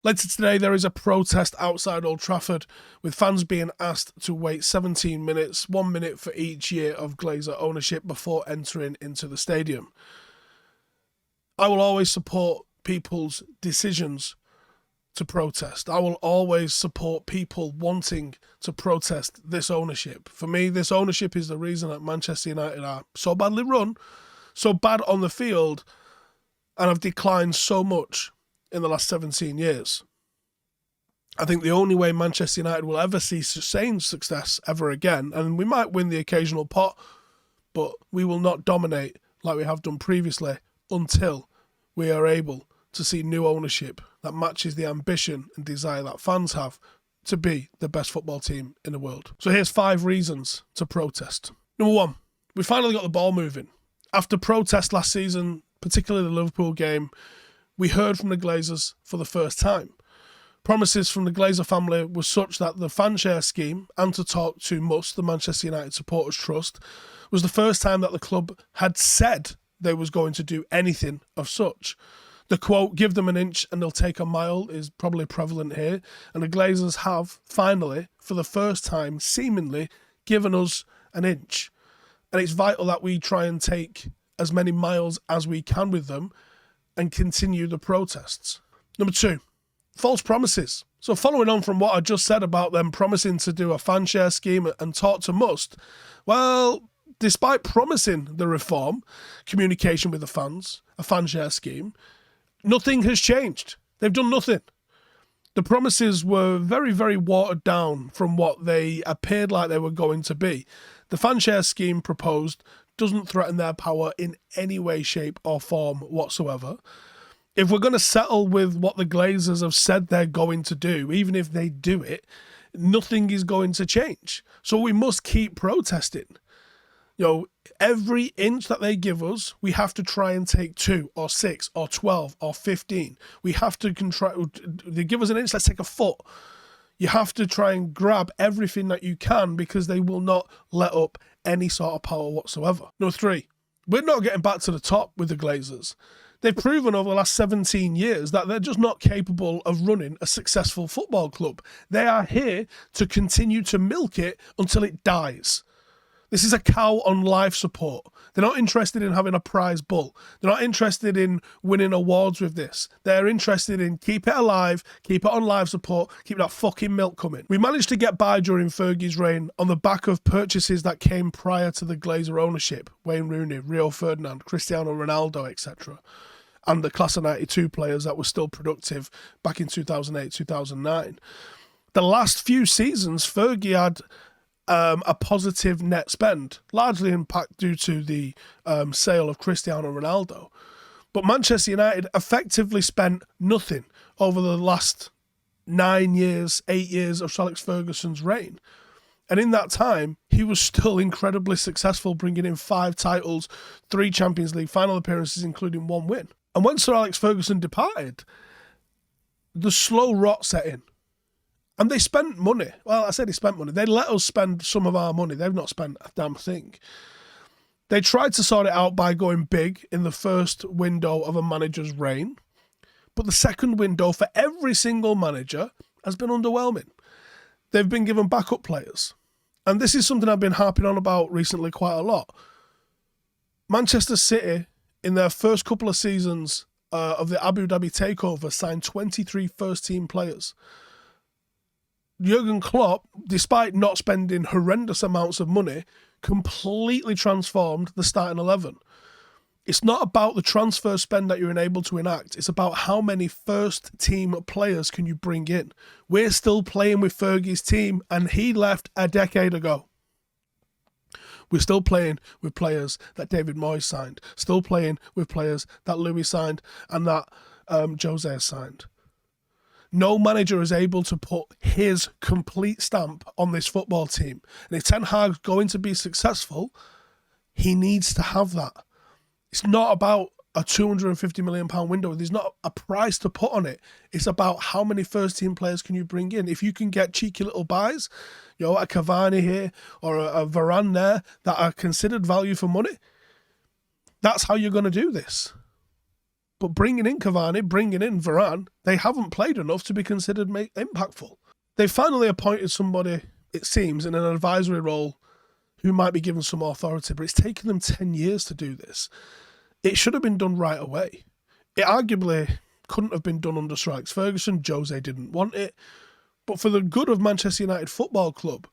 Later today, there is a protest outside Old Trafford, with fans being asked to wait 17 minutes, 1 minute for each year of Glazer ownership before entering into the stadium. I will always support people's decisions to protest. I will always support people wanting to protest this ownership. For me, this ownership is the reason that Manchester United are so badly run, so bad on the field, and have declined so much in the last 17 years. I think the only way Manchester United will ever see sustained success ever again, and we might win the occasional pot, but we will not dominate like we have done previously until we are able to see new ownership that matches the ambition and desire that fans have to be the best football team in the world. So here's 5 reasons to protest. Number 1, we finally got the ball moving. After protest last season, particularly the Liverpool game, we heard from the Glazers for the first time. Promises from the Glazer family were such that the fan share scheme, and to talk to MUST, the Manchester United Supporters Trust, was the first time that the club had said they was going to do anything of such. The quote, "give them an inch and they'll take a mile," is probably prevalent here, and the Glazers have, finally, for the first time, seemingly, given us an inch. And it's vital that we try and take as many miles as we can with them and continue the protests. Number 2, false promises. So following on from what I just said about them promising to do a fan share scheme and talk to MUST, well, despite promising the reform, communication with the fans, a fan share scheme, nothing has changed. They've done nothing. The promises were very, very watered down from what they appeared like they were going to be. The fan share scheme proposed doesn't threaten their power in any way, shape or form whatsoever. If we're going to settle with what the Glazers have said they're going to do, even if they do it, nothing is going to change. So we must keep protesting. You know, every inch that they give us, we have to try and take 2 or 6 or 12 or 15. We have to control. They give us an inch, let's take a foot. You have to try and grab everything that you can because they will not let up any sort of power whatsoever. Number 3, we're not getting back to the top with the Glazers. They've proven over the last 17 years that they're just not capable of running a successful football club. They are here to continue to milk it until it dies. This is a cow on life support. They're not interested in having a prize bull. They're not interested in winning awards with this. They're interested in keep it alive, keep it on life support, keep that fucking milk coming. We managed to get by during Fergie's reign on the back of purchases that came prior to the Glazer ownership. Wayne Rooney, Rio Ferdinand, Cristiano Ronaldo, etc. And the class of 92 players that were still productive back in 2008, 2009. The last few seasons, Fergie had a positive net spend, largely in part due to the sale of Cristiano Ronaldo. But Manchester United effectively spent nothing over the last 9 years, 8 years of Sir Alex Ferguson's reign. And in that time, he was still incredibly successful, bringing in 5 titles, 3 Champions League final appearances, including 1 win. And when Sir Alex Ferguson departed, the slow rot set in. And they spent money. Well, I said he spent money. They let us spend some of our money. They've not spent a damn thing. They tried to sort it out by going big in the first window of a manager's reign. But the second window for every single manager has been underwhelming. They've been given backup players. And this is something I've been harping on about recently quite a lot. Manchester City, in their first couple of seasons of the Abu Dhabi takeover, signed 23 first-team players. Jurgen Klopp, despite not spending horrendous amounts of money, completely transformed the starting 11. It's not about the transfer spend that you're able to enact. It's about how many first-team players can you bring in. We're still playing with Fergie's team, and he left a decade ago. We're still playing with players that David Moyes signed, still playing with players that Louis signed and that Jose signed. No manager is able to put his complete stamp on this football team. And if Ten Hag's going to be successful, he needs to have that. It's not about a £250 million window. There's not a price to put on it. It's about how many first-team players can you bring in. If you can get cheeky little buys, you know, a Cavani here or a Varane there that are considered value for money, that's how you're going to do this. But bringing in Cavani, bringing in Varane, they haven't played enough to be considered impactful. They finally appointed somebody, it seems, in an advisory role who might be given some authority, but it's taken them 10 years to do this. It should have been done right away. It arguably couldn't have been done under Sir Alex Ferguson. Jose didn't want it. But for the good of Manchester United Football Club,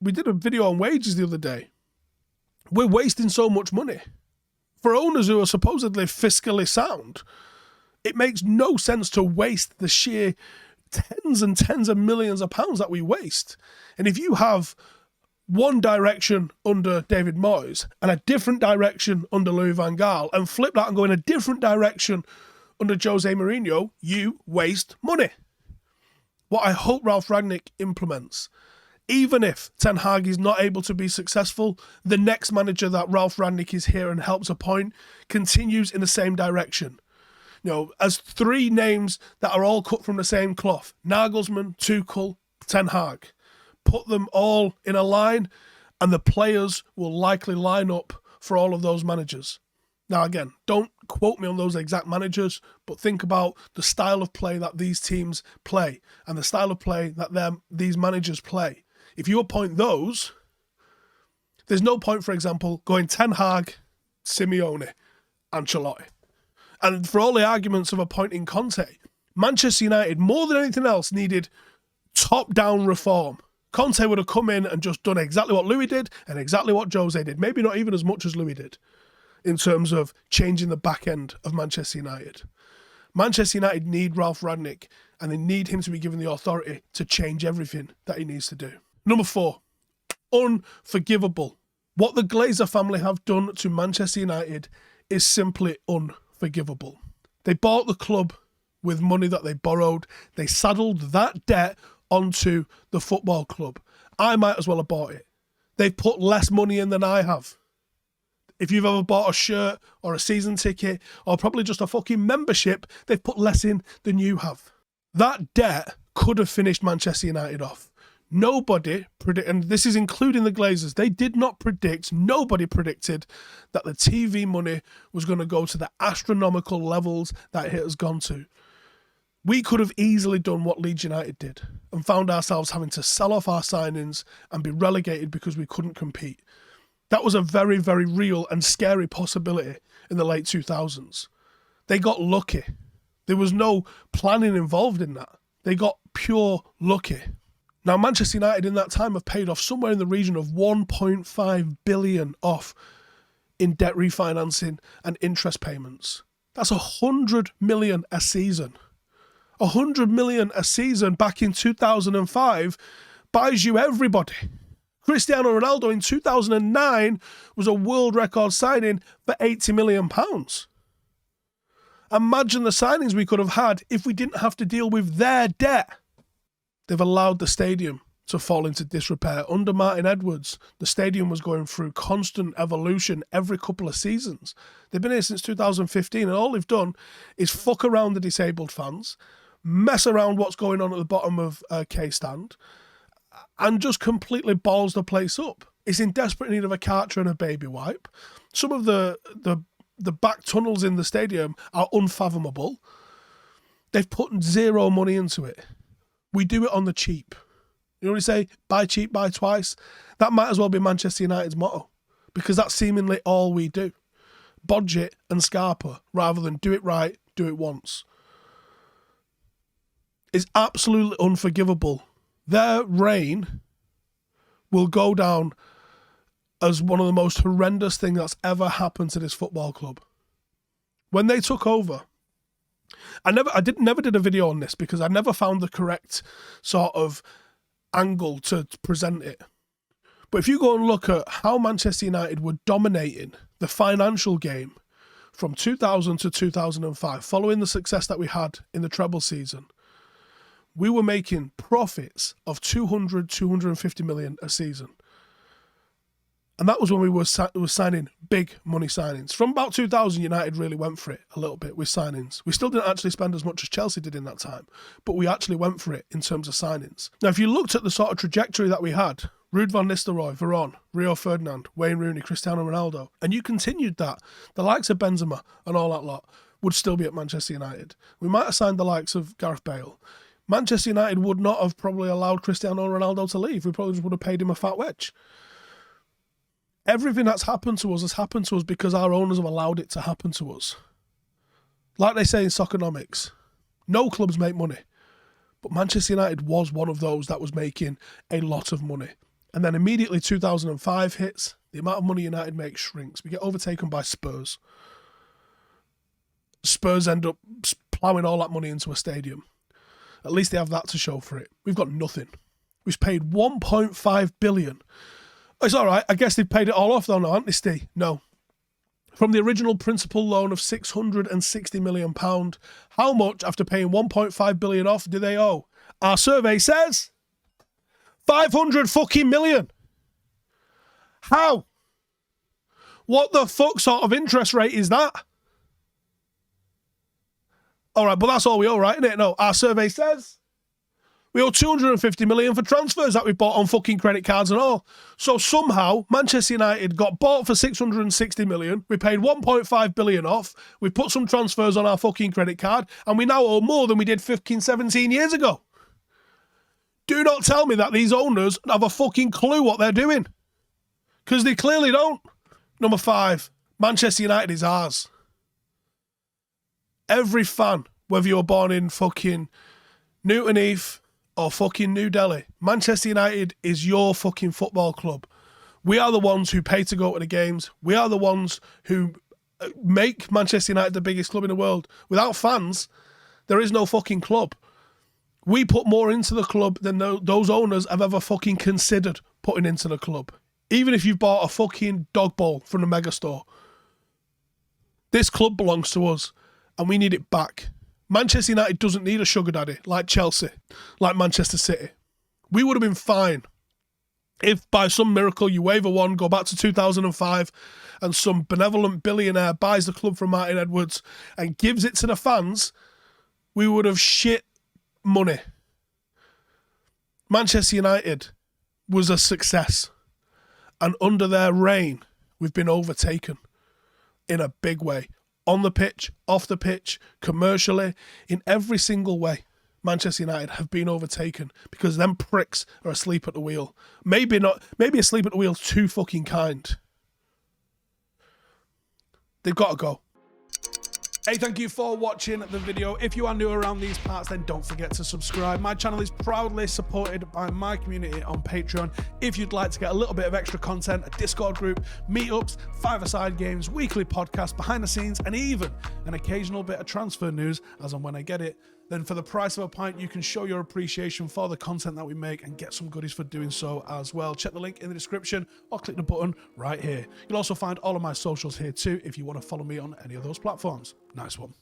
we did a video on wages the other day. We're wasting so much money. For owners who are supposedly fiscally sound, it makes no sense to waste the sheer tens and tens of millions of pounds that we waste. And if you have one direction under David Moyes and a different direction under Louis van Gaal, and flip that and go in a different direction under Jose Mourinho, you waste money. What I hope Ralf Rangnick implements, even if Ten Hag is not able to be successful, the next manager that Ralf Rangnick is here and helps appoint continues in the same direction. You know, as three names that are all cut from the same cloth: Nagelsmann, Tuchel, Ten Hag. Put them all in a line and the players will likely line up for all of those managers. Now, again, don't quote me on those exact managers, but think about the style of play that these teams play and the style of play that these managers play. If you appoint those, there's no point, for example, going Ten Hag, Simeone, Ancelotti. And for all the arguments of appointing Conte, Manchester United, more than anything else, needed top-down reform. Conte would have come in and just done exactly what Louis did and exactly what Jose did. Maybe not even as much as Louis did in terms of changing the back end of Manchester United. Manchester United need Ralf Rangnick and they need him to be given the authority to change everything that he needs to do. Number 4, unforgivable. What the Glazer family have done to Manchester United is simply unforgivable. They bought the club with money that they borrowed. They saddled that debt onto the football club. I might as well have bought it. They've put less money in than I have. If you've ever bought a shirt or a season ticket or probably just a fucking membership, they've put less in than you have. That debt could have finished Manchester United off. Nobody predicted, and this is including the Glazers, they did not predict, nobody predicted that the TV money was going to go to the astronomical levels that it has gone to. We could have easily done what Leeds United did and found ourselves having to sell off our signings and be relegated because we couldn't compete. That was a very, very real and scary possibility in the late 2000s. They got lucky. There was no planning involved in that. They got pure lucky. Now, Manchester United in that time have paid off somewhere in the region of 1.5 billion off in debt refinancing and interest payments. That's 100 million a season. 100 million a season back in 2005 buys you everybody. Cristiano Ronaldo in 2009 was a world record signing for £80 million. Imagine the signings we could have had if we didn't have to deal with their debt. They've allowed the stadium to fall into disrepair. Under Martin Edwards, the stadium was going through constant evolution every couple of seasons. They've been here since 2015 and all they've done is fuck around the disabled fans, mess around what's going on at the bottom of K-Stand, and just completely balls the place up. It's in desperate need of a Karcher and a baby wipe. Some of the back tunnels in the stadium are unfathomable. They've put zero money into it. We do it on the cheap. You know what they say? Buy cheap, buy twice. That might as well be Manchester United's motto because that's seemingly all we do. Budget and Scarpa rather than do it right, do it once. It's absolutely unforgivable. Their reign will go down as one of the most horrendous things that's ever happened to this football club. When they took over, I never did a video on this because I never found the correct sort of angle to present it. But if you go and look at how Manchester United were dominating the financial game from 2000 to 2005, following the success that we had in the treble season, we were making profits of 250 million a season. And that was when we were signing big money signings. From about 2000, United really went for it a little bit with signings. We still didn't actually spend as much as Chelsea did in that time, but we actually went for it in terms of signings. Now, if you looked at the sort of trajectory that we had Ruud van Nistelrooy, Varane, Rio Ferdinand, Wayne Rooney, Cristiano Ronaldo, and you continued that, the likes of Benzema and all that lot would still be at Manchester United. We might have signed the likes of Gareth Bale. Manchester United would not have probably allowed Cristiano Ronaldo to leave. We probably just would have paid him a fat wedge. Everything that's happened to us has happened to us because our owners have allowed it to happen to us. Like they say in Soccernomics, no clubs make money. But Manchester United was one of those that was making a lot of money. And then immediately 2005 hits, the amount of money United makes shrinks. We get overtaken by Spurs. Spurs end up ploughing all that money into a stadium. At least they have that to show for it. We've got nothing. We've paid 1.5 billion. It's all right. I guess they've paid it all off though, no, haven't they, Steve? No. From the original principal loan of £660 million, how much, after paying 1.5 billion off, do they owe? Our survey says 500 fucking million. How? What the fuck sort of interest rate is that? All right, but that's all we owe, right, isn't it? No, our survey says we owe 250 million for transfers that we bought on fucking credit cards and all. So somehow Manchester United got bought for 660 million. We paid 1.5 billion off. We put some transfers on our fucking credit card, and we now owe more than we did 17 years ago. Do not tell me that these owners have a fucking clue what they're doing, because they clearly don't. Number 5, Manchester United is ours. Every fan, whether you're born in fucking Newton Heath or fucking New Delhi, Manchester United is your fucking football club. We are the ones who pay to go to the games. We are the ones who make Manchester United the biggest club in the world. Without fans, there is no fucking club. We put more into the club than those owners have ever fucking considered putting into the club. Even if you've bought a fucking dog bowl from the mega store. This club belongs to us, and we need it back. Manchester United doesn't need a sugar daddy like Chelsea, like Manchester City. We would have been fine if by some miracle you wave a wand, go back to 2005, and some benevolent billionaire buys the club from Martin Edwards and gives it to the fans. We would have shit money. Manchester United was a success, and under their reign, we've been overtaken in a big way. On the pitch, off the pitch, commercially, in every single way, Manchester United have been overtaken because them pricks are asleep at the wheel. Maybe asleep at the wheel's too fucking kind. They've got to go. Hey, thank you for watching the video. If you are new around these parts, then don't forget to subscribe. My channel is proudly supported by my community on Patreon. If you'd like to get a little bit of extra content, a Discord group, meetups, five-a-side games, weekly podcasts, behind the scenes, and even an occasional bit of transfer news as and when I get it, then for the price of a pint, you can show your appreciation for the content that we make and get some goodies for doing so as well. Check the link in the description or click the button right here. You'll also find all of my socials here too if you want to follow me on any of those platforms. Nice one.